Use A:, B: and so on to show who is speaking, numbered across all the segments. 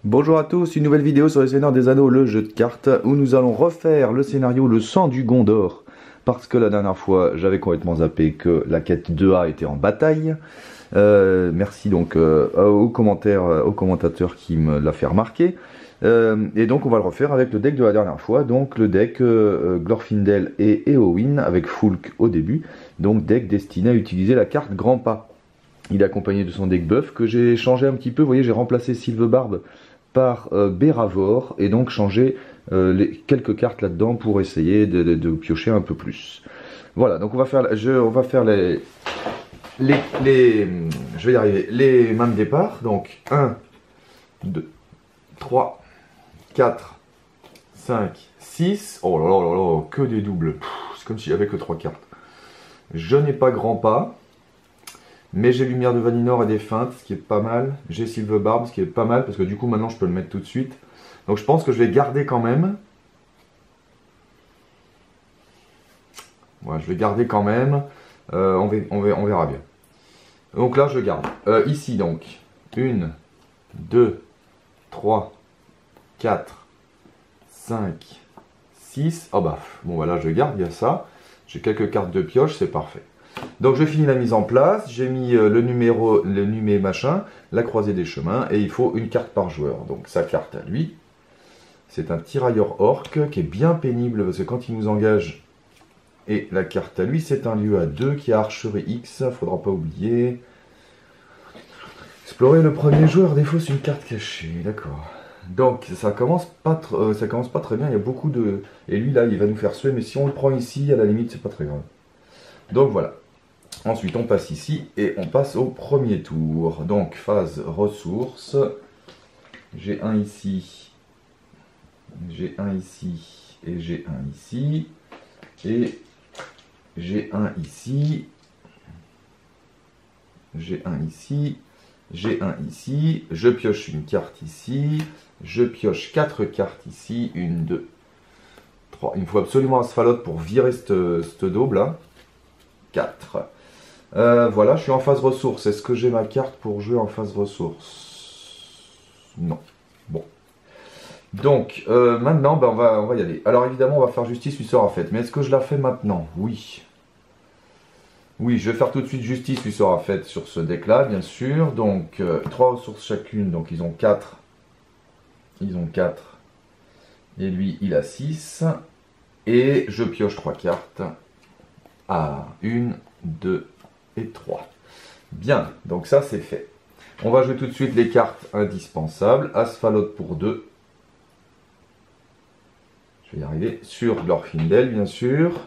A: Bonjour à tous, une nouvelle vidéo sur le Seigneur des Anneaux, le jeu de cartes, où nous allons refaire le scénario Le Sang du Gondor. Parce que la dernière fois, j'avais complètement zappé que la quête 2A était en bataille. Merci donc au commentateur qui me l'a fait remarquer. Et donc on va le refaire avec le deck de la dernière fois, donc le deck Glorfindel et Éowyn avec Fulk au début. Donc deck destiné à utiliser la carte Grand Pas. Il est accompagné de son deck buff que j'ai changé un petit peu, vous voyez j'ai remplacé Sylvebarbe par Béravor et donc changer quelques cartes là-dedans pour essayer de piocher un peu plus. Voilà, donc on va faire je vais y arriver, les mains de départ. Donc 1, 2, 3, 4, 5, 6. Oh là là là là, que des doubles. C'est comme si j'avais que 3 cartes. Je n'ai pas Grand Pas. Mais j'ai Lumière de Valinor et des feintes, ce qui est pas mal. J'ai Sylvebarbe, ce qui est pas mal, parce que du coup maintenant je peux le mettre tout de suite. Donc je pense que je vais garder quand même. Voilà, je vais garder quand même. On verra bien. Donc là je garde. Ici donc. 1, 2, 3, 4, 5, 6. Oh bah, bon voilà, je garde, il y a ça. J'ai quelques cartes de pioche, c'est parfait. Donc je finis la mise en place, j'ai mis le numé machin, la croisée des chemins, et il faut une carte par joueur. Donc sa carte à lui, c'est un tirailleur orc qui est bien pénible parce que quand il nous engage, et la carte à lui c'est un lieu à 2 qui a archerie X, faudra pas oublier. Explorer le premier joueur, défaut c'est une carte cachée, d'accord. Donc ça commence pas très bien, il y a beaucoup de... Et lui là il va nous faire suer, mais si on le prend ici, à la limite c'est pas très grave. Donc voilà. Ensuite, on passe ici et on passe au premier tour. Donc, phase ressources. J'ai un ici. J'ai un ici. Et j'ai un ici. Et j'ai un ici. J'ai un ici. J'ai un ici. Je pioche une carte ici. Je pioche 4 cartes ici. 1, 2, 3. Il me faut absolument Asphalot pour virer cette daube là. 4. Voilà, je suis en phase ressources. Est-ce que j'ai ma carte pour jouer en phase ressources? Non. Bon. Donc, maintenant, ben, on va y aller. Alors, évidemment, on va faire justice, lui sera faite. Mais est-ce que je la fais maintenant? Oui. Oui, je vais faire tout de suite justice, lui sera faite sur ce deck-là, bien sûr. Donc, 3 ressources chacune. Donc, ils ont 4. Ils ont 4. Et lui, il a 6. Et je pioche 3 cartes. Ah, 1, 2 et 3. Bien, donc ça c'est fait. On va jouer tout de suite les cartes indispensables. Asphalot pour 2. Je vais y arriver. Sur Glorfindel, bien sûr.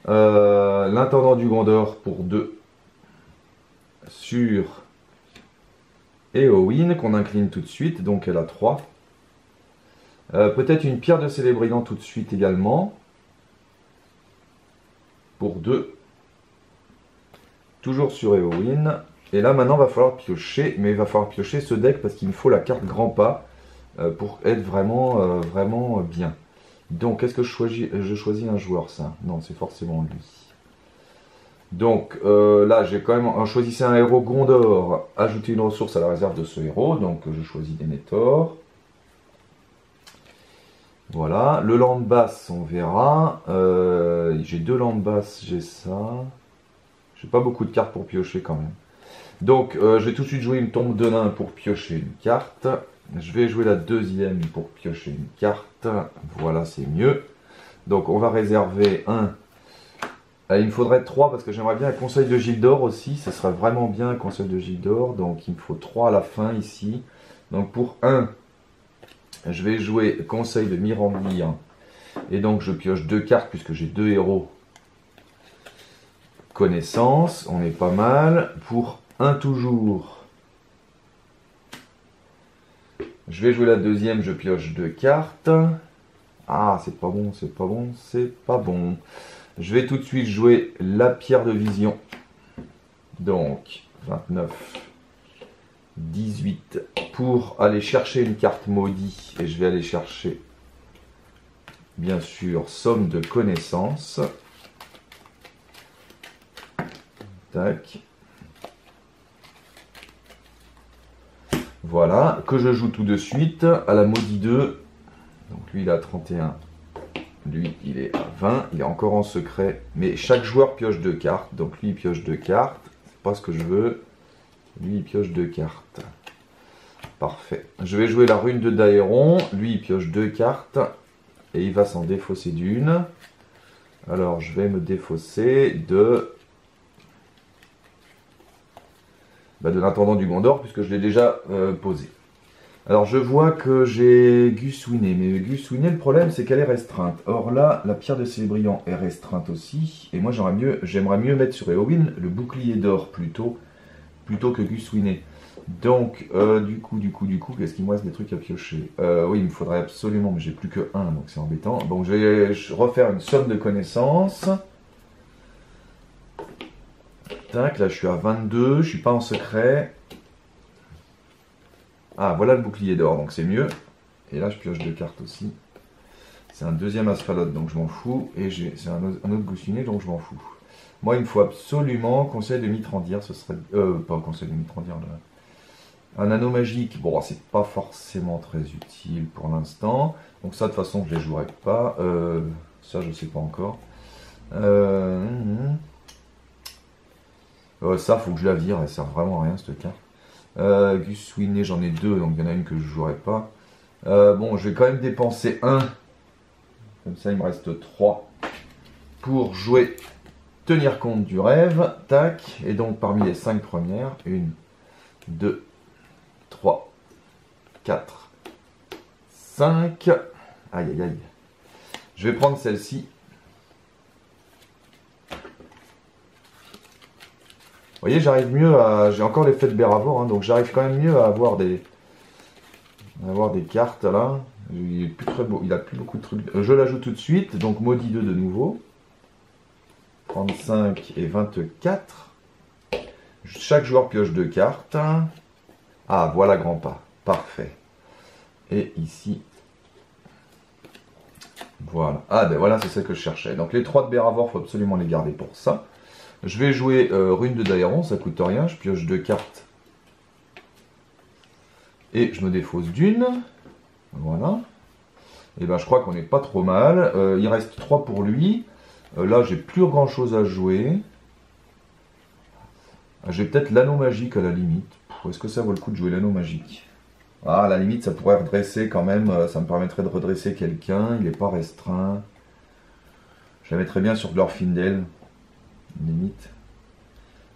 A: L'intendant du Gondor pour 2. Sur Éowyn, qu'on incline tout de suite. Donc elle a 3. Peut-être une pierre de Célébridan tout de suite également. Pour 2. Toujours sur Éowyn. Et là maintenant il va falloir piocher. Mais il va falloir piocher ce deck parce qu'il me faut la carte Grand Pas. Pour être vraiment bien. Donc, est-ce que je choisis un joueur, ça? Non, c'est forcément lui. Donc, là, j'ai quand même choisi un héros Gondor, ajouter une ressource à la réserve de ce héros, donc je choisis Denethor. Voilà, le land basse, on verra. J'ai 2 land basses, j'ai ça. J'ai pas beaucoup de cartes pour piocher quand même. Donc, je vais tout de suite jouer une tombe de nain pour piocher une carte. Je vais jouer la deuxième pour piocher une carte. Voilà, c'est mieux. Donc, on va réserver un. Il me faudrait 3 parce que j'aimerais bien un conseil de Gildor aussi. Ce serait vraiment bien un conseil de Gildor. Donc, il me faut 3 à la fin ici. Donc, pour 1, je vais jouer conseil de Mirandir. Et donc, je pioche 2 cartes puisque j'ai 2 héros. Connaissance, on est pas mal. Pour 1 toujours. Je vais jouer la deuxième, je pioche 2 cartes. Ah, c'est pas bon, c'est pas bon, c'est pas bon. Je vais tout de suite jouer la pierre de vision. Donc, 29, 18, pour aller chercher une carte maudite. Et je vais aller chercher, bien sûr, somme de connaissances. Tac. Voilà, que je joue tout de suite à la maudit 2. Donc lui, il est à 31. Lui, il est à 20. Il est encore en secret. Mais chaque joueur pioche 2 cartes. Donc lui, il pioche 2 cartes. C'est pas ce que je veux. Lui, il pioche 2 cartes. Parfait. Je vais jouer la rune de Daéron. Lui, il pioche 2 cartes. Et il va s'en défausser d'une. Alors, je vais me défausser de l'intendant du Gondor, puisque je l'ai déjà posé. Alors, je vois que j'ai Guswine. Mais Guswine, le problème, c'est qu'elle est restreinte. Or là, la pierre de Célébriand est restreinte aussi. Et moi, j'aimerais mieux mettre sur Éowyn le bouclier d'or plutôt que Guswine. Donc, du coup, qu'est-ce qu'il me reste des trucs à piocher? Oui, il me faudrait absolument, mais j'ai plus que 1, donc c'est embêtant. Donc, je vais refaire une somme de connaissances. Tac, là, je suis à 22, je suis pas en secret. Ah, voilà le bouclier d'or, donc c'est mieux. Et là, je pioche 2 cartes aussi. C'est un deuxième Asphalode, donc je m'en fous. Et c'est un autre Guswine, donc je m'en fous. Moi, il me faut absolument conseil de Mitrandir, ce serait... pas conseil de Mitrandir, là. Un anneau magique, bon, c'est pas forcément très utile pour l'instant. Donc ça, de toute façon, je les jouerai pas. Ça, je sais pas encore. Ça, faut que je la vire, elle sert vraiment à rien, cette carte. Guswine, j'en ai 2, donc il y en a une que je jouerai pas. Bon, je vais quand même dépenser 1. Comme ça, il me reste 3 pour jouer tenir compte du rêve. Tac. Et donc, parmi les 5 premières, 1, 2, 3, 4, 5. Aïe, aïe, aïe. Je vais prendre celle-ci. Vous voyez, j'arrive mieux à... J'ai encore l'effet de Béravor, hein, donc j'arrive quand même mieux à avoir des cartes, là. Il est plus très beau, il a plus beaucoup de trucs. Je l'ajoute tout de suite, donc maudit 2 de nouveau. 35 et 24. Chaque joueur pioche 2 cartes. Ah, voilà grand pas. Parfait. Et ici. Voilà. Ah, ben voilà, c'est ça que je cherchais. Donc les 3 de Béravor, il faut absolument les garder pour ça. Je vais jouer rune de Daéron, ça coûte rien. Je pioche 2 cartes. Et je me défausse d'une. Voilà. Et ben je crois qu'on n'est pas trop mal. Il reste 3 pour lui. Là, j'ai plus grand chose à jouer. J'ai peut-être l'anneau magique à la limite. Est-ce que ça vaut le coup de jouer l'anneau magique? Ah, à la limite, ça pourrait redresser quand même. Ça me permettrait de redresser quelqu'un. Il n'est pas restreint. Je la mettrais bien sur Glorfindel. Limite.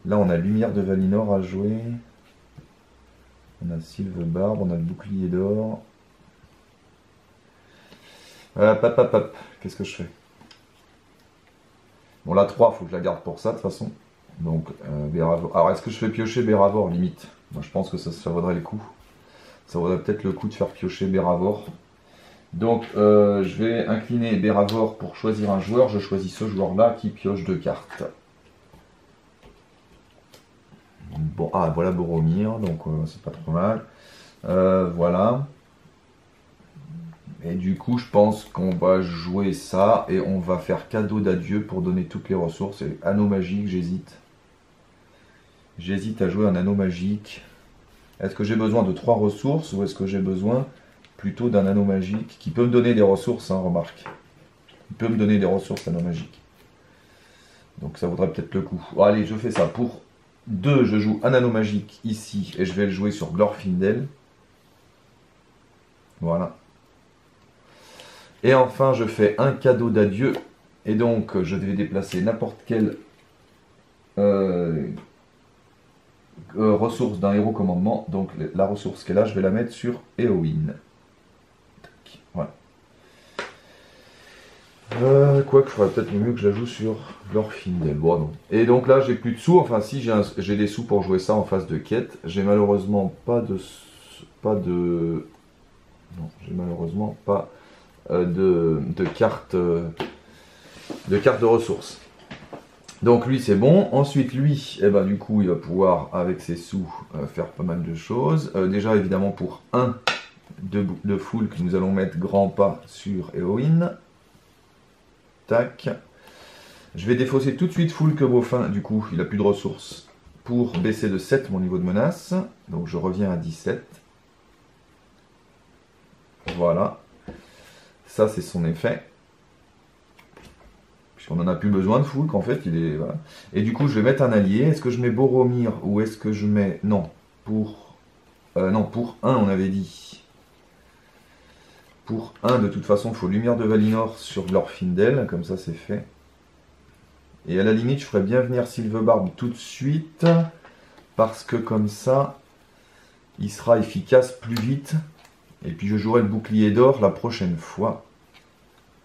A: Là, on a Lumière de Valinor à jouer. On a Sylvebarbe. On a le bouclier d'or. Qu'est-ce que je fais? Bon, la 3, il faut que je la garde pour ça, de toute façon. Donc, Béravor. Alors, est-ce que je fais piocher Béravor, limite? Moi, je pense que ça vaudrait le coup. Ça vaudrait peut-être le coup de faire piocher Béravor. Donc, je vais incliner Béravor pour choisir un joueur. Je choisis ce joueur-là qui pioche 2 cartes. Bon, ah, voilà Boromir, donc c'est pas trop mal. Voilà. Et du coup, je pense qu'on va jouer ça et on va faire cadeau d'adieu pour donner toutes les ressources. Et anneau magique, j'hésite. J'hésite à jouer un anneau magique. Est-ce que j'ai besoin de 3 ressources ou est-ce que j'ai besoin plutôt d'un anneau magique qui peut me donner des ressources, hein, remarque. Il peut me donner des ressources, anneau magique. Donc ça vaudrait peut-être le coup. Bon, allez, je fais ça. Pour 2, je joue un anneau magique ici et je vais le jouer sur Glorfindel. Voilà. Et enfin, je fais un cadeau d'adieu. Et donc, je vais déplacer n'importe quelle ressource d'un héros commandement. Donc, la ressource qu'elle a, je vais la mettre sur Éowyn. Voilà. Quoique, il faudrait peut-être mieux que je la joue sur Glorfindel. Bon, non. Et donc là, j'ai plus de sous. Enfin, si, j'ai des sous pour jouer ça en phase de quête. J'ai malheureusement pas de... Non, j'ai malheureusement pas... de cartes de ressources. Donc lui c'est bon. Ensuite lui, eh ben, du coup il va pouvoir avec ses sous faire pas mal de choses. Déjà évidemment pour 1 de foule que nous allons mettre grand pas sur Éowyn. Tac. Je vais défausser tout de suite foule que Beaufin, du coup, il n'a plus de ressources, pour baisser de 7 mon niveau de menace. Donc je reviens à 17. Voilà. Ça, c'est son effet. Puisqu'on n'en a plus besoin de Foulk, en fait. Il est, voilà. Et du coup, je vais mettre un allié. Est-ce que je mets Boromir ou est-ce que je mets... Non, pour 1, on avait dit. Pour 1, de toute façon, il faut Lumière de Valinor sur Glorfindel. Comme ça, c'est fait. Et à la limite, je ferais bien venir Sylvebarbe tout de suite. Parce que comme ça, il sera efficace plus vite. Et puis je jouerai le bouclier d'or la prochaine fois.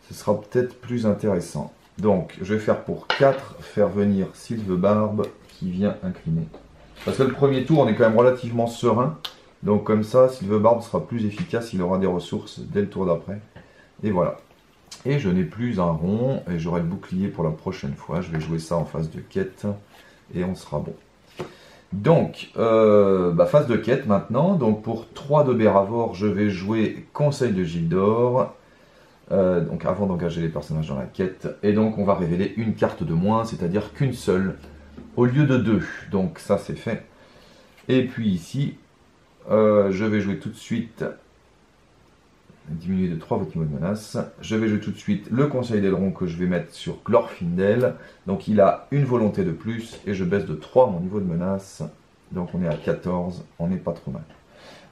A: Ce sera peut-être plus intéressant. Donc, je vais faire pour 4, faire venir Sylvebarbe qui vient incliner. Parce que le premier tour, on est quand même relativement serein. Donc comme ça, Sylvebarbe sera plus efficace, il aura des ressources dès le tour d'après. Et voilà. Et je n'ai plus un rond, et j'aurai le bouclier pour la prochaine fois. Je vais jouer ça en phase de quête, et on sera bon. Donc, phase de quête maintenant. Donc pour 3 de Béravor, je vais jouer Conseil de Gildor. Donc avant d'engager les personnages dans la quête. Et donc on va révéler une carte de moins, c'est-à-dire qu'une seule, au lieu de 2. Donc ça c'est fait. Et puis ici, je vais jouer tout de suite, diminuer de 3 votre niveau de menace. Je vais jouer tout de suite le Conseil d'Aileron que je vais mettre sur Glorfindel. Donc il a une volonté de plus et je baisse de 3 mon niveau de menace. Donc on est à 14, on n'est pas trop mal.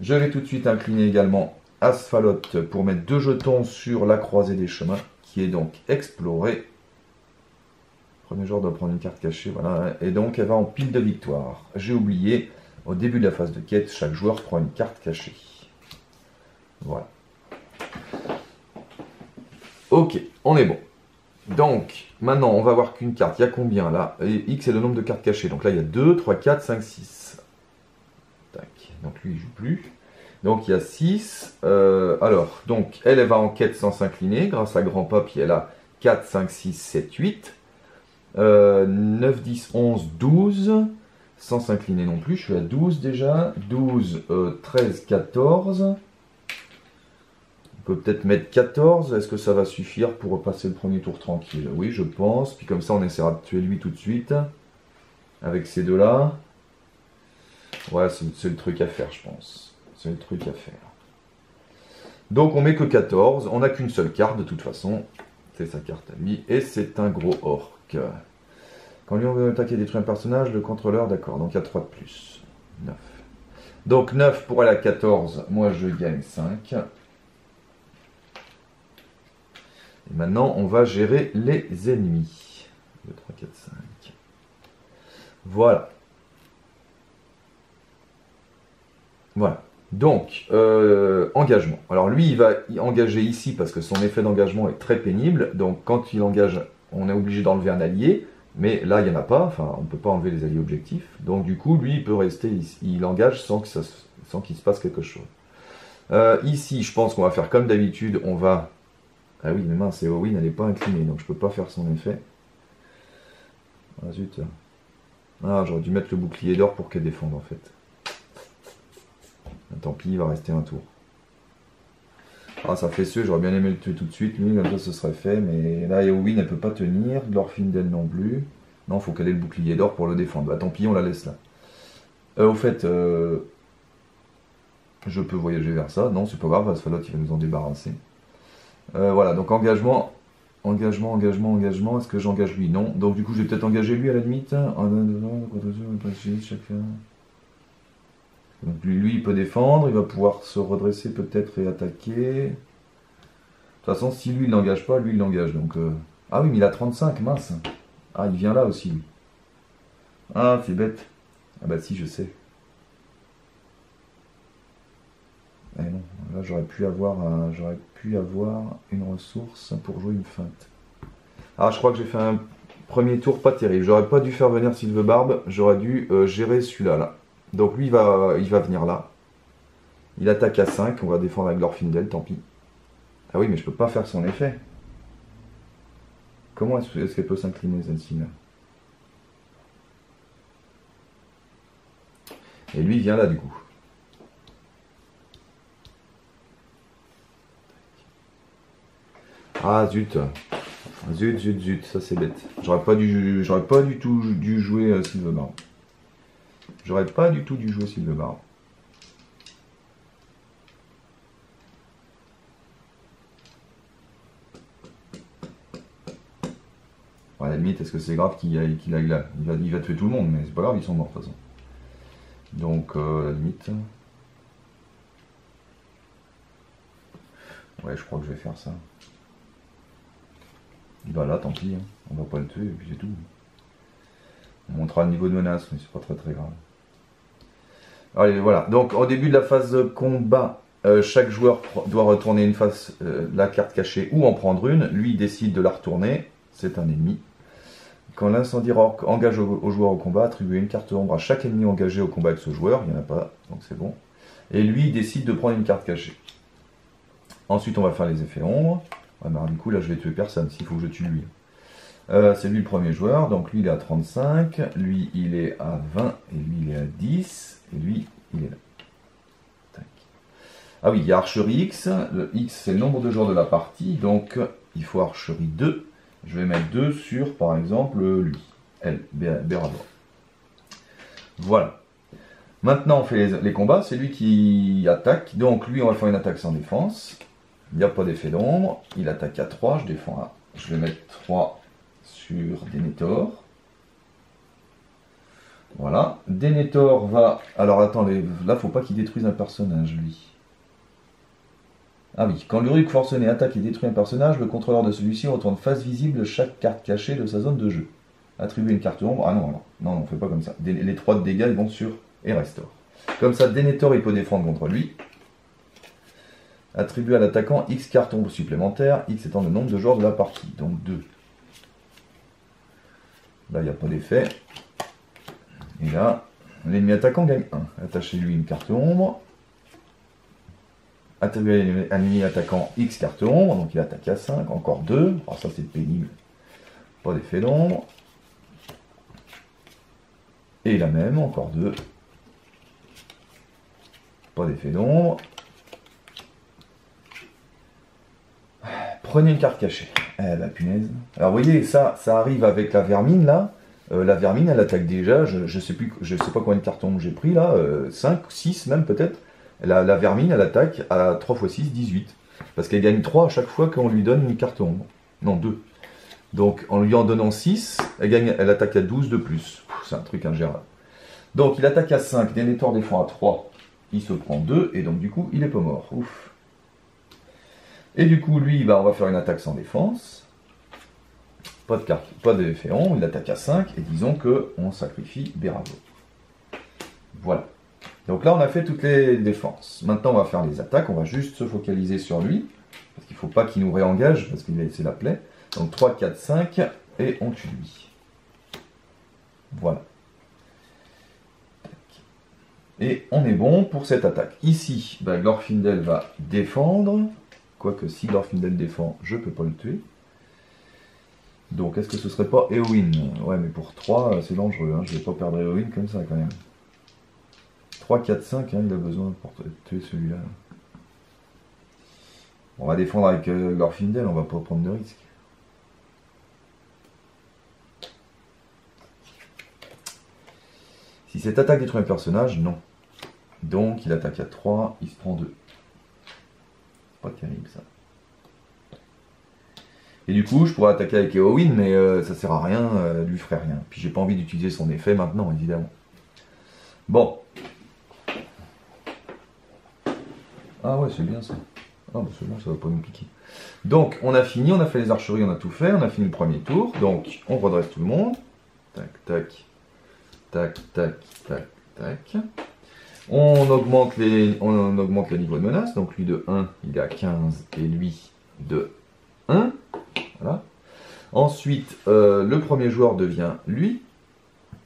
A: Je vais tout de suite incliner également Asphalot pour mettre 2 jetons sur la croisée des chemins, qui est donc explorée. Premier joueur doit prendre une carte cachée, voilà. Et donc elle va en pile de victoire. J'ai oublié, au début de la phase de quête, chaque joueur prend une carte cachée. Voilà. Ok, on est bon. Donc, maintenant, on va voir qu'une carte. Il y a combien là? Et X est le nombre de cartes cachées. Donc là, il y a 2, 3, 4, 5, 6. Tac. Donc lui, il joue plus. Donc il y a 6. Alors, donc, elle va en quête sans s'incliner. Grâce à Grand Pape, elle a 4, 5, 6, 7, 8. 9, 10, 11, 12. Sans s'incliner non plus. Je suis à 12 déjà. 12, 13, 14. On peut peut-être mettre 14, est-ce que ça va suffire pour passer le premier tour tranquille? Oui, je pense. Puis comme ça, on essaiera de tuer lui tout de suite. Avec ces deux-là. Ouais, c'est le truc à faire, je pense. C'est le truc à faire. Donc, on met que 14. On n'a qu'une seule carte, de toute façon. C'est sa carte à lui. Et c'est un gros orc. Quand lui, on veut attaquer et détruire un personnage, le contrôleur, d'accord. Donc, il y a 3 de plus. 9. Donc, 9 pour aller à 14. Moi, je gagne 5. Et maintenant, on va gérer les ennemis. 2, 3, 4, 5. Voilà. Voilà. Donc, engagement. Alors lui, il va y engager ici parce que son effet d'engagement est très pénible. Donc quand il engage, on est obligé d'enlever un allié. Mais là, il n'y en a pas. Enfin, on ne peut pas enlever les alliés objectifs. Donc du coup, lui, il peut rester ici. Il engage sans qu'il se passe quelque chose. Ici, je pense qu'on va faire comme d'habitude. On va... Ah oui, mais mince, Éowyn, elle n'est pas inclinée, donc je peux pas faire son effet. Ah zut. Ah, j'aurais dû mettre le bouclier d'or pour qu'elle défende, en fait. Tant pis, il va rester un tour. Ah, ça fait sûr, j'aurais bien aimé le tuer tout de suite, lui, comme ça, ce serait fait. Mais là, Éowyn, elle peut pas tenir. Glorfindel non plus. Non, faut qu'elle ait le bouclier d'or pour le défendre. Bah, tant pis, on la laisse là. Au fait, je peux voyager vers ça. Non, c'est pas grave, Asphalot, il va nous en débarrasser. Voilà, donc engagement, est-ce que j'engage lui? Non. Donc du coup, je vais peut-être engager lui à la limite. Donc lui, il peut défendre, il va pouvoir se redresser peut-être et attaquer. De toute façon, si lui, il n'engage pas, lui, il l'engage. Donc, ah oui, mais il a 35, mince. Ah, il vient là aussi, lui. Ah, c'est bête. Ah bah si, je sais. Eh non, là j'aurais pu avoir une ressource pour jouer une feinte. Ah, je crois que j'ai fait un premier tour pas terrible. J'aurais pas dû faire venir Sylvebarbe, j'aurais dû gérer celui-là. Là. Donc lui, il va venir là. Il attaque à 5, on va défendre avec Glorfindel, tant pis. Ah oui, mais je peux pas faire son effet. Comment est-ce qu'elle peut s'incliner, celle-ci là? Et lui, il vient là du coup. Ah zut. Zut, ça c'est bête. J'aurais pas du tout dû jouer Sylvebarbe. J'aurais pas du tout dû jouer Sylvebarbe. à la limite, est-ce que c'est grave qu'il aille là? Il va tuer tout le monde, mais c'est pas grave, ils sont morts de toute façon. Donc, à la limite... Ouais, je crois que je vais faire ça. Il va là, tant pis, hein. On va pas le tuer, et puis c'est tout. On montrera le niveau de menace, mais c'est pas très grave. Allez, voilà. Donc, au début de la phase de combat, chaque joueur doit retourner une face, la carte cachée ou en prendre une. Lui, il décide de la retourner. C'est un ennemi. Quand l'incendiaire engage au joueur au combat, attribuez une carte ombre à chaque ennemi engagé au combat avec ce joueur. Il n'y en a pas, donc c'est bon. Et lui, il décide de prendre une carte cachée. Ensuite, on va faire les effets ombres. Ouais, bah, du coup, là, je vais tuer personne, s'il faut que je tue lui. C'est lui le premier joueur, donc lui, il est à 35. Lui, il est à 20. Et lui, il est à 10. Et lui, il est là. Tac. Ah oui, il y a archerie X. Le X, c'est le nombre de joueurs de la partie. Donc, il faut archerie 2. Je vais mettre 2 sur, par exemple, lui. Elle, Bérador. Voilà. Maintenant, on fait les combats. C'est lui qui attaque. Donc, lui, on va faire une attaque sans défense. Il n'y a pas d'effet d'ombre. Il attaque à 3. Je défends à... Je vais mettre 3 sur Denethor. Voilà. Denethor va... Alors, attends, là, faut pas qu'il détruise un personnage, lui. Ah oui. Quand l'Uruk forcené attaque et détruit un personnage, le contrôleur de celui-ci retourne face visible chaque carte cachée de sa zone de jeu. Attribuer une carte ombre. Ah non, alors. Non, on fait pas comme ça. Les 3 de dégâts, ils vont sur Erestor. Comme ça, Denethor, il peut défendre contre lui. Attribuer à l'attaquant X cartes ombres supplémentaires, X étant le nombre de joueurs de la partie, donc 2. Là, il n'y a pas d'effet. Et là, l'ennemi attaquant gagne 1. Attachez-lui une carte ombre. Attribuer à l'ennemi attaquant X cartes ombre, donc il attaque à 5, encore 2. Alors ça, c'est pénible. Pas d'effet d'ombre. Et la même, encore 2. Pas d'effet d'ombre. Prenez une carte cachée. Eh ben punaise. Alors vous voyez, ça arrive avec la vermine là. La vermine, elle attaque déjà, je sais pas combien de cartons j'ai pris là, 5, 6 même peut-être. La vermine, elle attaque à 3 x 6, 18. Parce qu'elle gagne 3 à chaque fois qu'on lui donne une carte ombre. Non, 2. Donc en lui en donnant 6, elle attaque à 12 de plus. C'est un truc ingérable. Donc il attaque à 5, Denethor défend à 3, il se prend 2, et donc du coup, il est pas mort. Ouf. Et du coup, lui, bah, on va faire une attaque sans défense. Pas de carte, pas d'effet ombre, il attaque à 5, et disons qu'on sacrifie Bérago. Voilà. Donc là, on a fait toutes les défenses. Maintenant, on va faire les attaques, on va juste se focaliser sur lui, parce qu'il ne faut pas qu'il nous réengage, parce qu'il a laissé la plaie. Donc 3, 4, 5, et on tue lui. Voilà. Et on est bon pour cette attaque. Ici, bah, Glorfindel va défendre. Quoique si Glorfindel défend, je peux pas le tuer. Donc est-ce que ce serait pas Éowyn? Ouais, mais pour 3, c'est dangereux, hein. Je vais pas perdre Éowyn comme ça quand même. 3, 4, 5, hein, il a besoin pour tuer celui-là. On va défendre avec Glorfindel, on va pas prendre de risque. Si cette attaque détruit un personnage, non. Donc il attaque à 3, il se prend 2. Pas terrible ça. Et du coup, je pourrais attaquer avec Éowyn, mais ça sert à rien, elle lui ferait rien. Puis j'ai pas envie d'utiliser son effet maintenant, évidemment. Bon. Ah ouais, c'est bien ça. Ah bah c'est bon, ça va pas nous piquer. Donc, on a fini, on a fait les archeries, on a tout fait, on a fini le premier tour. Donc, on redresse tout le monde. Tac, tac. Tac, tac, tac, tac. On augmente les niveaux de menace. Donc lui de 1, il est à 15 et lui de 1. Voilà. Ensuite, le premier joueur devient lui,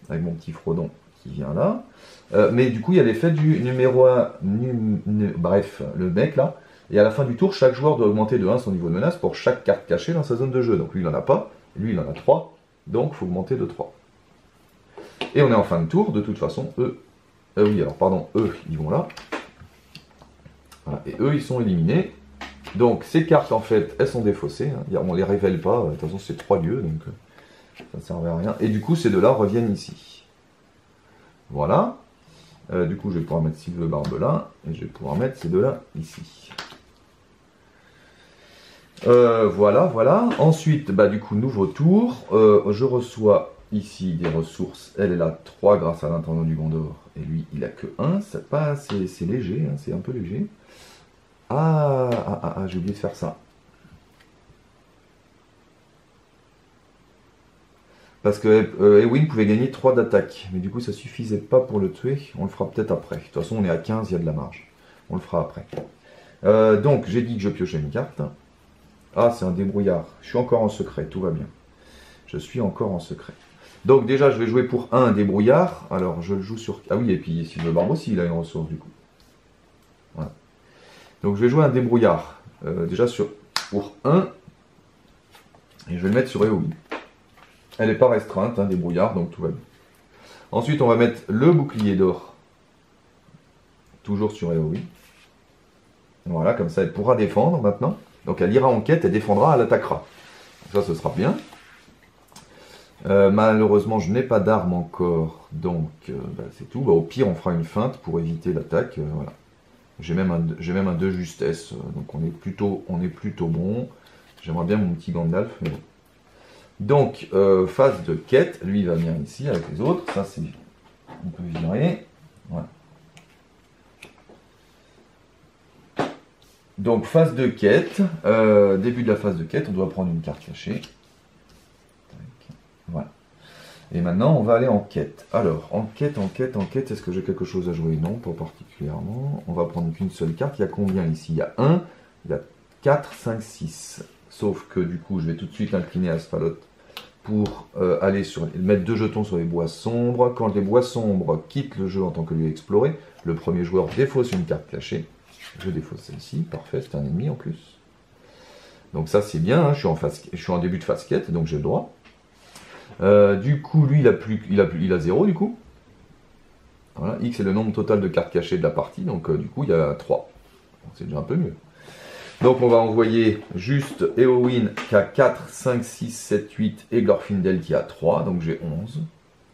A: avec mon petit Frodon qui vient là. Mais du coup, il y a l'effet du numéro 1, bref, le mec là. Et à la fin du tour, chaque joueur doit augmenter de 1 son niveau de menace pour chaque carte cachée dans sa zone de jeu. Donc lui, il n'en a pas, lui, il en a 3. Donc, il faut augmenter de 3. Et on est en fin de tour, de toute façon, oui, alors pardon, eux, ils vont là. Voilà, et eux, ils sont éliminés. Donc, ces cartes, en fait, elles sont défaussées. Hein. On ne les révèle pas. De toute façon, c'est 3 lieux, donc ça ne servait à rien. Et du coup, ces deux-là reviennent ici. Voilà. Du coup, je vais pouvoir mettre Sylve-Barbe là. Et je vais pouvoir mettre ces deux-là ici. Voilà, voilà. Ensuite, bah, du coup, nouveau tour. Je reçois ici des ressources. Elle a 3 grâce à l'intendant du Gondor. Et lui, il a que 1. C'est léger, hein, c'est un peu léger. J'ai oublié de faire ça. Parce que Éowyn pouvait gagner 3 d'attaque. Mais du coup, ça suffisait pas pour le tuer. On le fera peut-être après. De toute façon, on est à 15, il y a de la marge. On le fera après. Donc, j'ai dit que je piochais une carte. Ah, c'est un débrouillard. Je suis encore en secret, tout va bien. Je suis encore en secret. Donc déjà, je vais jouer pour un débrouillard. Alors, je le joue sur... Ah oui, et puis Sylvebarbe aussi, il a une ressource du coup. Voilà. Donc, je vais jouer un débrouillard. Déjà pour 1. Et je vais le mettre sur Éowyn. Elle n'est pas restreinte, hein, débrouillard, donc tout va bien. Ensuite, on va mettre le bouclier d'or. Toujours sur Éowyn. Voilà, comme ça, elle pourra défendre maintenant. Donc, elle ira en quête, elle défendra, elle attaquera. Ça, ce sera bien. Malheureusement, je n'ai pas d'arme encore, donc bah, c'est tout. Bah, au pire, on fera une feinte pour éviter l'attaque. Voilà. J'ai même un 2 justesse, donc on est plutôt bon. J'aimerais bien mon petit Gandalf, mais bon. Donc, phase de quête, lui il va venir ici avec les autres. Ça, c'est. On peut virer. Voilà. Donc, phase de quête. Début de la phase de quête, on doit prendre une carte cachée. Voilà. Et maintenant, on va aller en quête. Alors, en quête, est-ce que j'ai quelque chose à jouer? Non, pas particulièrement. On va prendre qu'une seule carte. Il y a combien ici? Il y a 1, il y a 4, 5, 6. Sauf que du coup, je vais tout de suite incliner Asphalot pour aller mettre 2 jetons sur les bois sombres. Quand les bois sombres quittent le jeu en tant que lieu exploré, le premier joueur défausse une carte cachée. Je défausse celle-ci, parfait, c'est un ennemi en plus. Donc ça c'est bien, hein, je suis en début de phase quête, donc j'ai le droit. Du coup, lui, il a 0 du coup. Voilà, X est le nombre total de cartes cachées de la partie, donc du coup, il y a 3. C'est déjà un peu mieux. Donc, on va envoyer juste Éowyn qui a 4, 5, 6, 7, 8 et Glorfindel qui a 3, donc j'ai 11.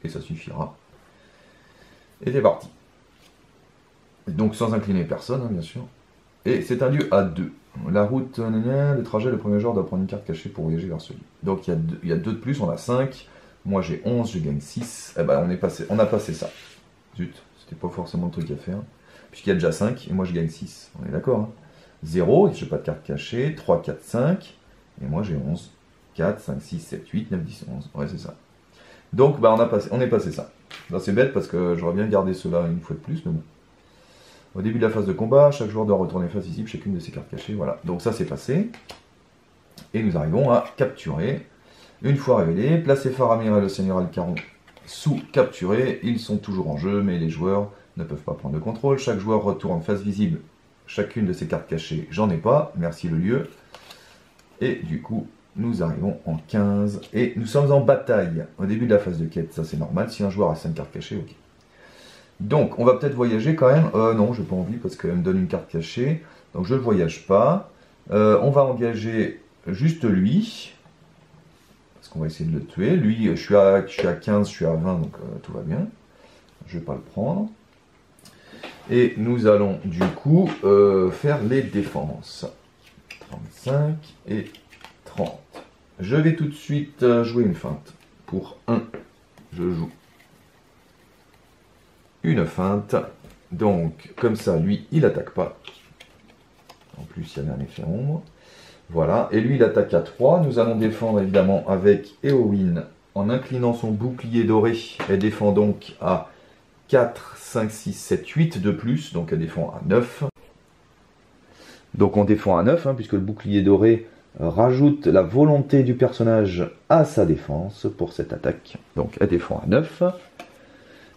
A: Et ça suffira. Et c'est parti. Donc, sans incliner personne, hein, bien sûr. Et c'est un lieu à 2. La route, le trajet, le premier joueur doit prendre une carte cachée pour voyager vers celui. Donc il y a 2 de plus, on a 5. Moi j'ai 11, je gagne 6. Eh ben on a passé ça. Zut, c'était pas forcément le truc à faire. Puisqu'il y a déjà 5, et moi je gagne 6. On est d'accord, hein. 0, je n'ai pas de carte cachée. 3, 4, 5. Et moi j'ai 11. 4, 5, 6, 7, 8, 9, 10, 11. Ouais, c'est ça. Donc bah, on est passé ça. C'est bête parce que j'aurais bien gardé cela une fois de plus, mais bon. Au début de la phase de combat, chaque joueur doit retourner face visible chacune de ses cartes cachées. Voilà, donc ça c'est passé. Et nous arrivons à capturer. Une fois révélé, placez Faramir et le Seigneur Alcaron sous capturé. Ils sont toujours en jeu, mais les joueurs ne peuvent pas prendre de contrôle. Chaque joueur retourne face visible chacune de ses cartes cachées. J'en ai pas, merci le lieu. Et du coup, nous arrivons en 15. Et nous sommes en bataille. Au début de la phase de quête, ça c'est normal. Si un joueur a 5 cartes cachées, ok. Donc, on va peut-être voyager quand même. Non, j'ai pas envie parce qu'elle me donne une carte cachée. Donc, je ne voyage pas. On va engager juste lui. Parce qu'on va essayer de le tuer. Lui, je suis à 15, je suis à 20, donc tout va bien. Je ne vais pas le prendre. Et nous allons du coup faire les défenses. 35 et 30. Je vais tout de suite jouer une feinte. Pour 1, je joue une feinte. Donc, comme ça, lui, il attaque pas. En plus, il y avait un effet ombre. Voilà. Et lui, il attaque à 3. Nous allons défendre, évidemment, avec Éowyn en inclinant son bouclier doré. Elle défend donc à 4, 5, 6, 7, 8 de plus. Donc, elle défend à 9. Donc, on défend à 9, hein, puisque le bouclier doré rajoute la volonté du personnage à sa défense pour cette attaque. Donc, elle défend à 9.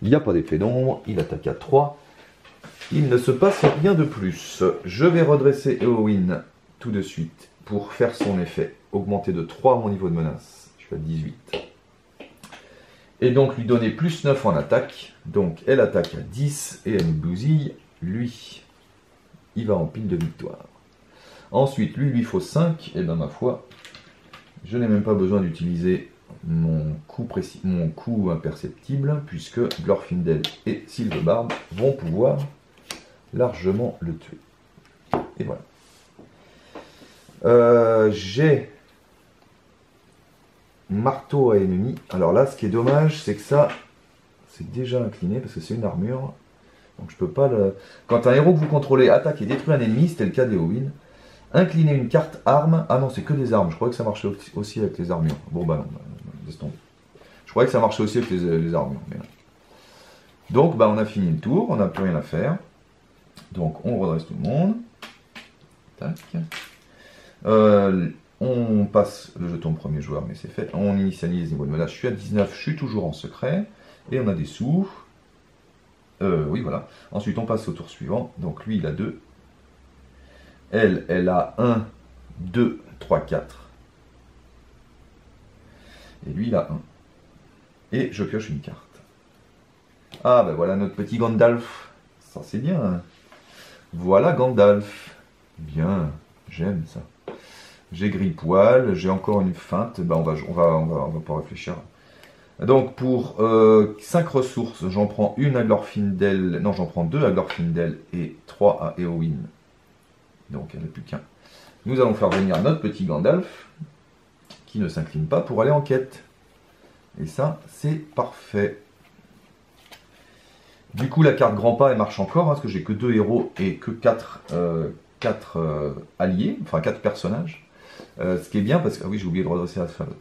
A: Il n'y a pas d'effet d'ombre, il attaque à 3. Il ne se passe rien de plus. Je vais redresser Éowyn tout de suite pour faire son effet. Augmenter de 3 mon niveau de menace. Je suis à 18. Et donc lui donner plus 9 en attaque. Donc elle attaque à 10 et elle nous bousille. Lui, il va en pile de victoire. Ensuite, lui faut 5. Et bien ma foi, je n'ai même pas besoin d'utiliser mon coup imperceptible, puisque Glorfindel et Sylvebarbe vont pouvoir largement le tuer. Et voilà. J'ai marteau à ennemi. Alors là, ce qui est dommage, c'est que ça, c'est déjà incliné parce que c'est une armure. Donc je peux pas le... Quand un héros que vous contrôlez attaque et détruit un ennemi, c'était le cas d'Eowyn. Incliner une carte arme. Ah non, c'est que des armes. Je croyais que ça marchait aussi avec les armures. Bon bah non, laisse tomber. Je croyais que ça marchait aussi avec les armures. Mais... Donc bah on a fini le tour, on n'a plus rien à faire. Donc on redresse tout le monde. Tac. On passe le jeton premier joueur, mais c'est fait. On initialise les niveaux de menace. Je suis à 19, je suis toujours en secret. Et on a des sous. Oui, voilà. Ensuite, on passe au tour suivant. Donc lui, il a 2. Elle a 1, 2, 3, 4. Et lui, il a 1. Et je pioche une carte. Ah, ben voilà notre petit Gandalf. Ça, c'est bien. Hein. Voilà Gandalf. Bien, j'aime ça. J'ai gris-poil, j'ai encore une feinte. Ben, on va pas réfléchir. Donc pour 5 ressources, j'en prends une à Glorfindel. Non, j'en prends 2 à Glorfindel et 3 à Éowyn. Donc elle n'a plus qu'un. Nous allons faire venir notre petit Gandalf, qui ne s'incline pas pour aller en quête. Et ça, c'est parfait. Du coup, la carte grand pas, elle marche encore, hein, parce que j'ai que 2 héros et que 4 alliés, enfin 4 personnages. Ce qui est bien, parce que... Ah oui, j'ai oublié de redresser Asphalot.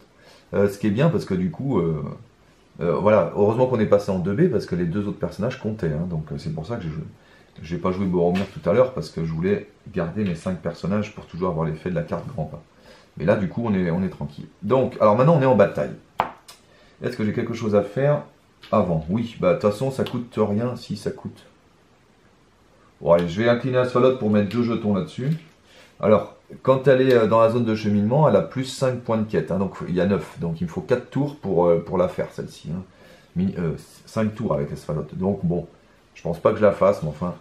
A: Ce qui est bien, parce que du coup... voilà, heureusement qu'on est passé en 2B, parce que les 2 autres personnages comptaient. Hein, donc c'est pour ça que j'ai pas joué Boromir tout à l'heure, parce que je voulais garder mes 5 personnages pour toujours avoir l'effet de la carte grand pas. Mais là, du coup, on est tranquille. Donc, alors maintenant, on est en bataille. Est-ce que j'ai quelque chose à faire avant? Oui, bah de toute façon, ça coûte rien. Si, ça coûte. Bon, allez, je vais incliner Asphalot pour mettre 2 jetons là-dessus. Alors, quand elle est dans la zone de cheminement, elle a plus 5 points de quête. Hein, donc, il y a 9. Donc, il me faut 4 tours pour la faire, celle-ci. Hein. 5 tours avec Asphalot. Donc, bon, je pense pas que je la fasse, mais enfin...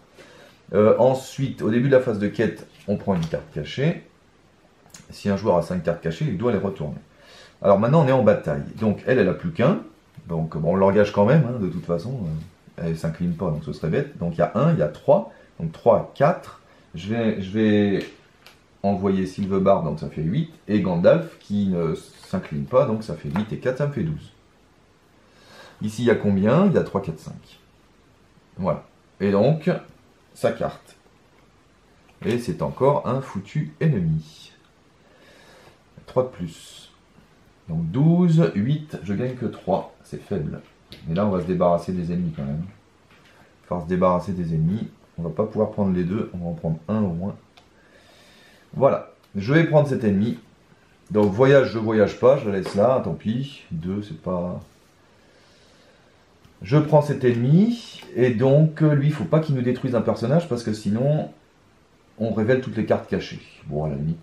A: ensuite, au début de la phase de quête, on prend une carte cachée. Si un joueur a 5 cartes cachées, il doit les retourner. Alors maintenant, on est en bataille. Donc, elle a plus qu'un. Donc, bon, on l'engage quand même, hein, de toute façon. Elle ne s'incline pas, donc ce serait bête. Donc, il y a 1, il y a 3. Donc, 3, 4. Je vais envoyer Silverbard, donc ça fait 8. Et Gandalf, qui ne s'incline pas, donc ça fait 8 et 4, ça me fait 12. Ici, il y a combien? Il y a 3, 4, 5. Voilà. Et donc, sa carte. Et c'est encore un foutu ennemi. 3 de plus. Donc 12, 8, je gagne que 3. C'est faible. Et là, on va se débarrasser des ennemis quand même. Il va falloir se débarrasser des ennemis. On va pas pouvoir prendre les 2. On va en prendre un au moins. Voilà. Je vais prendre cet ennemi. Donc voyage, je voyage pas. Je le laisse là. Tant pis. 2, c'est pas... Je prends cet ennemi. Et donc, lui, il faut pas qu'il nous détruise un personnage. Parce que sinon, on révèle toutes les cartes cachées. Bon, à la limite.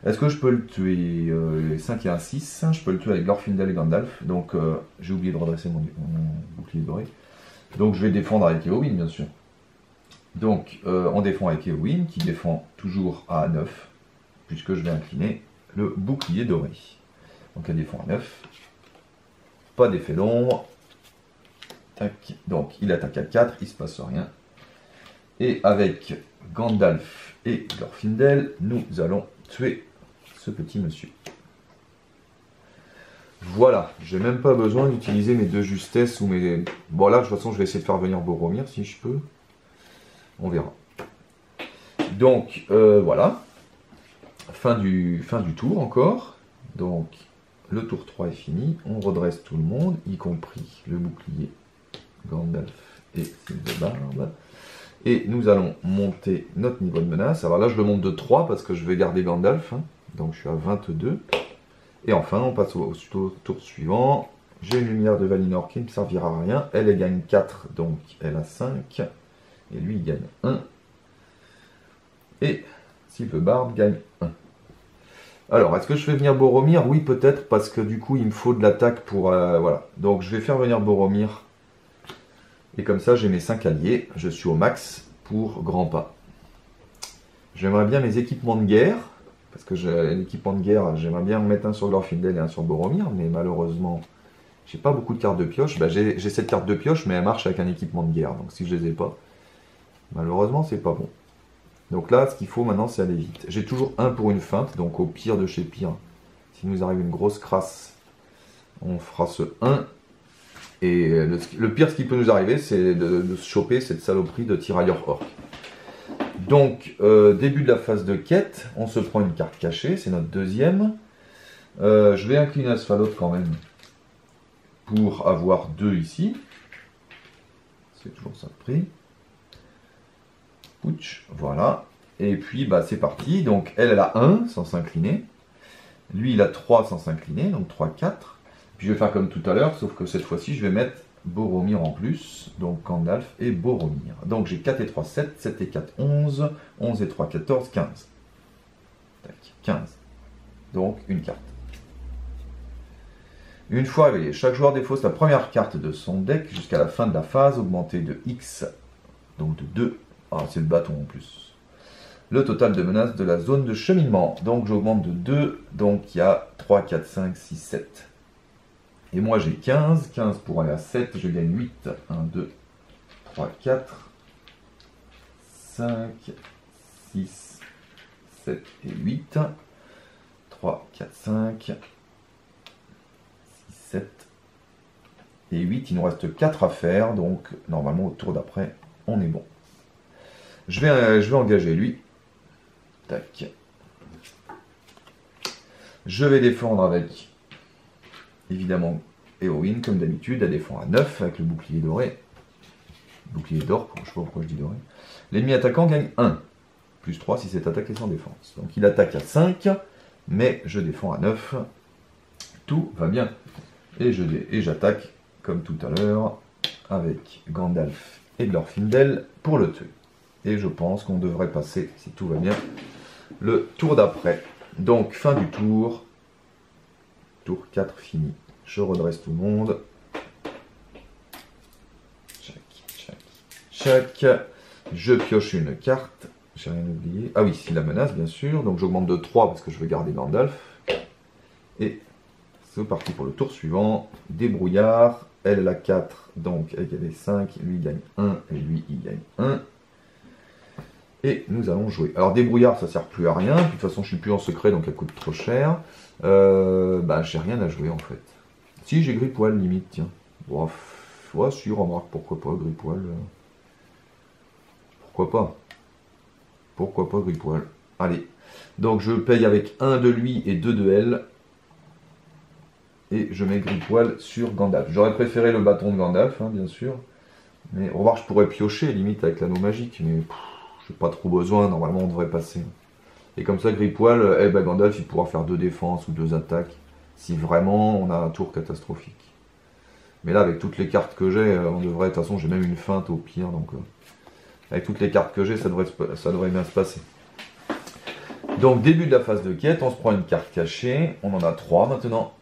A: Est-ce que je peux le tuer 5 et un 6, je peux le tuer avec Glorfindel et Gandalf. Donc j'ai oublié de redresser mon bouclier doré. Donc je vais défendre avec Éowyn, bien sûr. Donc on défend avec Éowyn, qui défend toujours à 9, puisque je vais incliner le bouclier doré. Donc elle défend à 9. Pas d'effet d'ombre. Tac. Donc il attaque à 4, il ne se passe rien. Et avec Gandalf et Glorfindel, nous allons tuer ce petit monsieur. Voilà, j'ai même pas besoin d'utiliser mes 2 justesses ou mes... Bon là, de toute façon, je vais essayer de faire venir Boromir si je peux. On verra. Donc, voilà. Fin du tour encore. Donc, le tour 3 est fini. On redresse tout le monde, y compris le bouclier, Gandalf et Silverbard. Et nous allons monter notre niveau de menace. Alors là, je le monte de 3 parce que je vais garder Gandalf. Hein. Donc je suis à 22. Et enfin, on passe au tour suivant. J'ai une lumière de Valinor qui ne me servira à rien. Elle gagne 4, donc elle a 5. Et lui, il gagne 1. Et Silverbard gagne 1. Alors, est-ce que je fais venir Boromir? Oui, peut-être, parce que du coup, il me faut de l'attaque pour... voilà. Donc je vais faire venir Boromir. Et comme ça, j'ai mes 5 alliés. Je suis au max pour grand pas. J'aimerais bien mes équipements de guerre. Parce que l'équipement de guerre, j'aimerais bien en mettre un sur Glorfindel et un sur Boromir. Mais malheureusement, j'ai pas beaucoup de cartes de pioche. Bah, j'ai cette carte de pioche, mais elle marche avec un équipement de guerre. Donc si je les ai pas, malheureusement, c'est pas bon. Donc là, ce qu'il faut maintenant, c'est aller vite. J'ai toujours 1 pour une feinte, donc au pire de chez pire, s'il nous arrive une grosse crasse, on fera ce 1. Et le pire, ce qui peut nous arriver, c'est de se choper cette saloperie de tirailleur orc. Donc, début de la phase de quête, on se prend une carte cachée, c'est notre deuxième. Je vais incliner Asphalot quand même, pour avoir 2 ici. C'est toujours ça le prix. Ouch, voilà. Et puis, bah, c'est parti. Donc, elle a 1 sans s'incliner. Lui, il a 3 sans s'incliner, donc 3, 4. Puis, je vais faire comme tout à l'heure, sauf que cette fois-ci, je vais mettre Boromir en plus. Donc, Gandalf et Boromir. Donc, j'ai 4 et 3, 7. 7 et 4, 11. 11 et 3, 14, 15. Tac, 15. Donc, une carte. Une fois réveillé, chaque joueur défausse la première carte de son deck jusqu'à la fin de la phase, augmentée de X, donc de 2. Ah, c'est le bâton en plus. Le total de menaces de la zone de cheminement. Donc j'augmente de 2, donc il y a 3, 4, 5, 6, 7. Et moi j'ai 15, 15 pour aller à 7, je gagne 8. 1, 2, 3, 4, 5, 6, 7 et 8. 3, 4, 5... 7 et 8, il nous reste 4 à faire, donc normalement au tour d'après, on est bon. Je vais engager lui. Tac. Je vais défendre avec, évidemment, Éowyn, comme d'habitude, elle défend à 9 avec le bouclier doré. Bouclier d'or, je ne sais pas pourquoi je dis doré. L'ennemi attaquant gagne 1, plus 3 si cette attaque est sans défense. Donc il attaque à 5, mais je défends à 9. Tout va bien. Et j'attaque, comme tout à l'heure, avec Gandalf et Glorfindel pour le tuer. Et je pense qu'on devrait passer, si tout va bien, le tour d'après. Donc, fin du tour. Tour 4 fini. Je redresse tout le monde. Chac. Je pioche une carte. J'ai rien oublié. Ah oui, c'est la menace, bien sûr. Donc, j'augmente de 3 parce que je veux garder Gandalf. Et... c'est parti pour le tour suivant. Débrouillard. Elle a 4, donc elle gagne 5. Lui gagne 1 et lui il gagne 1. Et nous allons jouer. Alors débrouillard, ça sert plus à rien. De toute façon, je suis plus en secret, donc elle coûte trop cher. Bah, j'ai rien à jouer en fait. Si, j'ai gris poil limite, tiens. Bon, ouais, si, remarque, pourquoi pas gris poil. Pourquoi pas. Pourquoi pas gris poil. Allez. Donc je paye avec 1 de lui et 2 de elle. Et je mets gris poil sur Gandalf. J'aurais préféré le bâton de Gandalf, hein, bien sûr. Mais au revoir, je pourrais piocher, limite, avec l'anneau magique. Mais je n'ai pas trop besoin, normalement, on devrait passer. Et comme ça, gris poil, eh ben, Gandalf, il pourra faire 2 défenses ou 2 attaques. Si vraiment, on a un tour catastrophique. Mais là, avec toutes les cartes que j'ai, on devrait... De toute façon, j'ai même une feinte au pire. Donc, avec toutes les cartes que j'ai, ça devrait bien se passer. Donc, début de la phase de quête, on se prend une carte cachée. On en a 3 maintenant.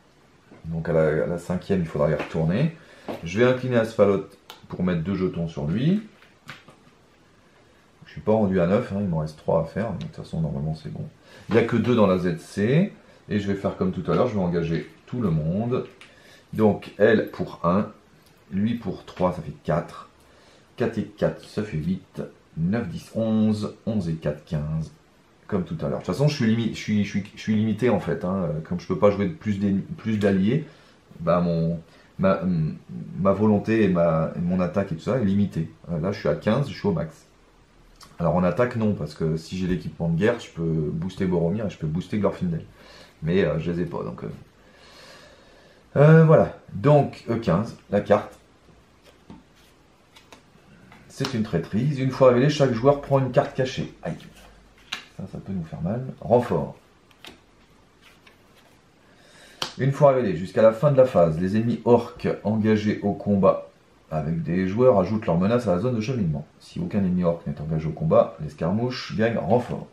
A: Donc à la 5e, il faudra y retourner. Je vais incliner Asphalot pour mettre 2 jetons sur lui. Je ne suis pas rendu à 9, hein, il m'en reste 3 à faire. De toute façon, normalement, c'est bon. Il n'y a que 2 dans la ZC. Et je vais faire comme tout à l'heure, je vais engager tout le monde. Donc elle pour 1, lui pour 3, ça fait 4. 4 et 4, ça fait 8. 9, 10, 11. 11 et 4, 15. Comme tout à l'heure. De toute façon, je suis limité en fait. Hein. Comme je ne peux pas jouer plus d'alliés, bah ma volonté et mon attaque et tout ça est limitée. Là, je suis à 15, je suis au max. Alors en attaque, non, parce que si j'ai l'équipement de guerre, je peux booster Boromir et je peux booster Glorfindel. Mais je les ai pas, donc... voilà. Donc, E15, la carte. C'est une traîtrise. Une fois révélée, chaque joueur prend une carte cachée. Aïe. Ça peut nous faire mal. Renfort. Une fois révélé, jusqu'à la fin de la phase, les ennemis orques engagés au combat avec des joueurs ajoutent leur menace à la zone de cheminement. Si aucun ennemi orc n'est engagé au combat, l'escarmouche gagne renfort.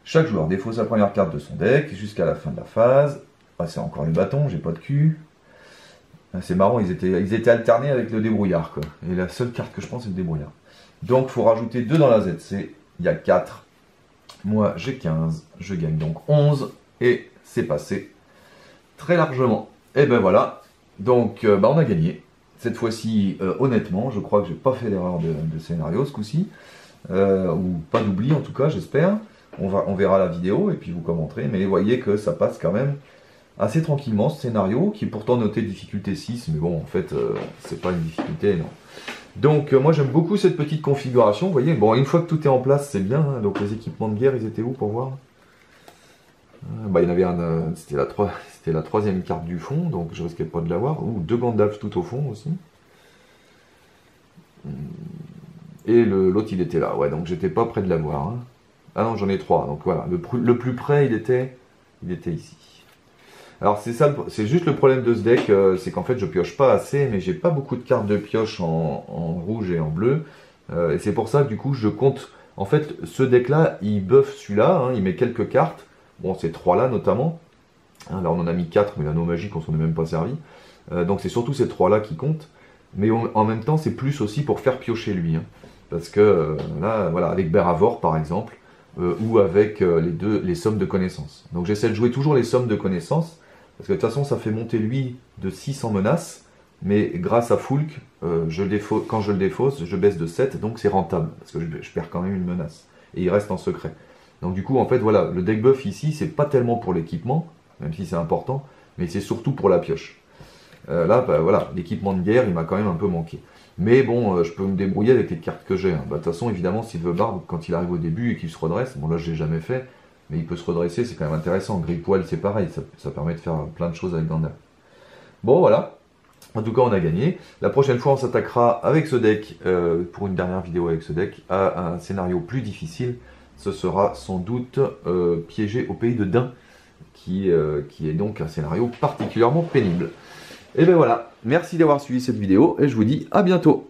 A: Chaque joueur défausse la première carte de son deck jusqu'à la fin de la phase. Ah, c'est encore les bâtons, j'ai pas de cul. C'est marrant, ils étaient alternés avec le débrouillard, quoi. Et la seule carte que je prends, c'est le débrouillard. Donc, il faut rajouter 2 dans la ZC. Il y a 4. Moi, j'ai 15. Je gagne donc 11. Et c'est passé très largement. Et ben voilà. Donc, on a gagné. Cette fois-ci, honnêtement, je crois que j'ai pas fait d'erreur de scénario ce coup-ci. ou pas d'oubli en tout cas, j'espère. On verra la vidéo et puis vous commenterez, mais vous voyez que ça passe quand même assez tranquillement ce scénario, qui est pourtant noté difficulté 6, mais bon, en fait, c'est pas une difficulté énorme. Donc, moi j'aime beaucoup cette petite configuration, vous voyez. Bon, une fois que tout est en place, c'est bien, hein. Donc les équipements de guerre, ils étaient où pour voir? Bah, il y en avait un, c'était la troisième carte du fond, donc je risquais pas de l'avoir. Ou 2 Gandalf tout au fond aussi. Et l'autre il était là, ouais, donc j'étais pas près de l'avoir. Hein. Ah non, j'en ai 3, donc voilà, le plus près il était ici. Alors c'est ça, c'est juste le problème de ce deck, c'est qu'en fait je pioche pas assez, mais j'ai pas beaucoup de cartes de pioche en rouge et en bleu. Et c'est pour ça que du coup je compte, en fait ce deck là il buff celui-là, hein, il met quelques cartes, bon ces 3 là notamment. Hein, là on en a mis 4, mais l'anneau magique on s'en est même pas servi. Donc c'est surtout ces 3 là qui comptent. Mais en même temps, c'est plus aussi pour faire piocher lui. Hein. Parce que là, voilà, avec Beravor par exemple, ou avec les sommes de connaissances. Donc j'essaie de jouer toujours les sommes de connaissances, parce que de toute façon, ça fait monter lui de 6 en menace, mais grâce à Fulk, quand je le défausse, je baisse de 7, donc c'est rentable, parce que je perds quand même une menace. Et il reste en secret. Donc du coup, en fait, voilà, le deck buff ici, c'est pas tellement pour l'équipement, même si c'est important, mais c'est surtout pour la pioche. Là, bah, voilà, l'équipement de guerre, il m'a quand même un peu manqué. Mais bon, je peux me débrouiller avec les cartes que j'ai. Hein. Bah, de toute façon, évidemment, Sylvebarbe, quand il arrive au début et qu'il se redresse, bon là, je l'ai jamais fait, mais il peut se redresser, c'est quand même intéressant. Grippoil, c'est pareil, ça permet de faire plein de choses avec Gandalf. Bon, voilà. En tout cas, on a gagné. La prochaine fois, on s'attaquera avec ce deck, pour une dernière vidéo avec ce deck, à un scénario plus difficile. Ce sera sans doute piégé au pays de Dain, qui est donc un scénario particulièrement pénible. Et ben voilà, merci d'avoir suivi cette vidéo et je vous dis à bientôt.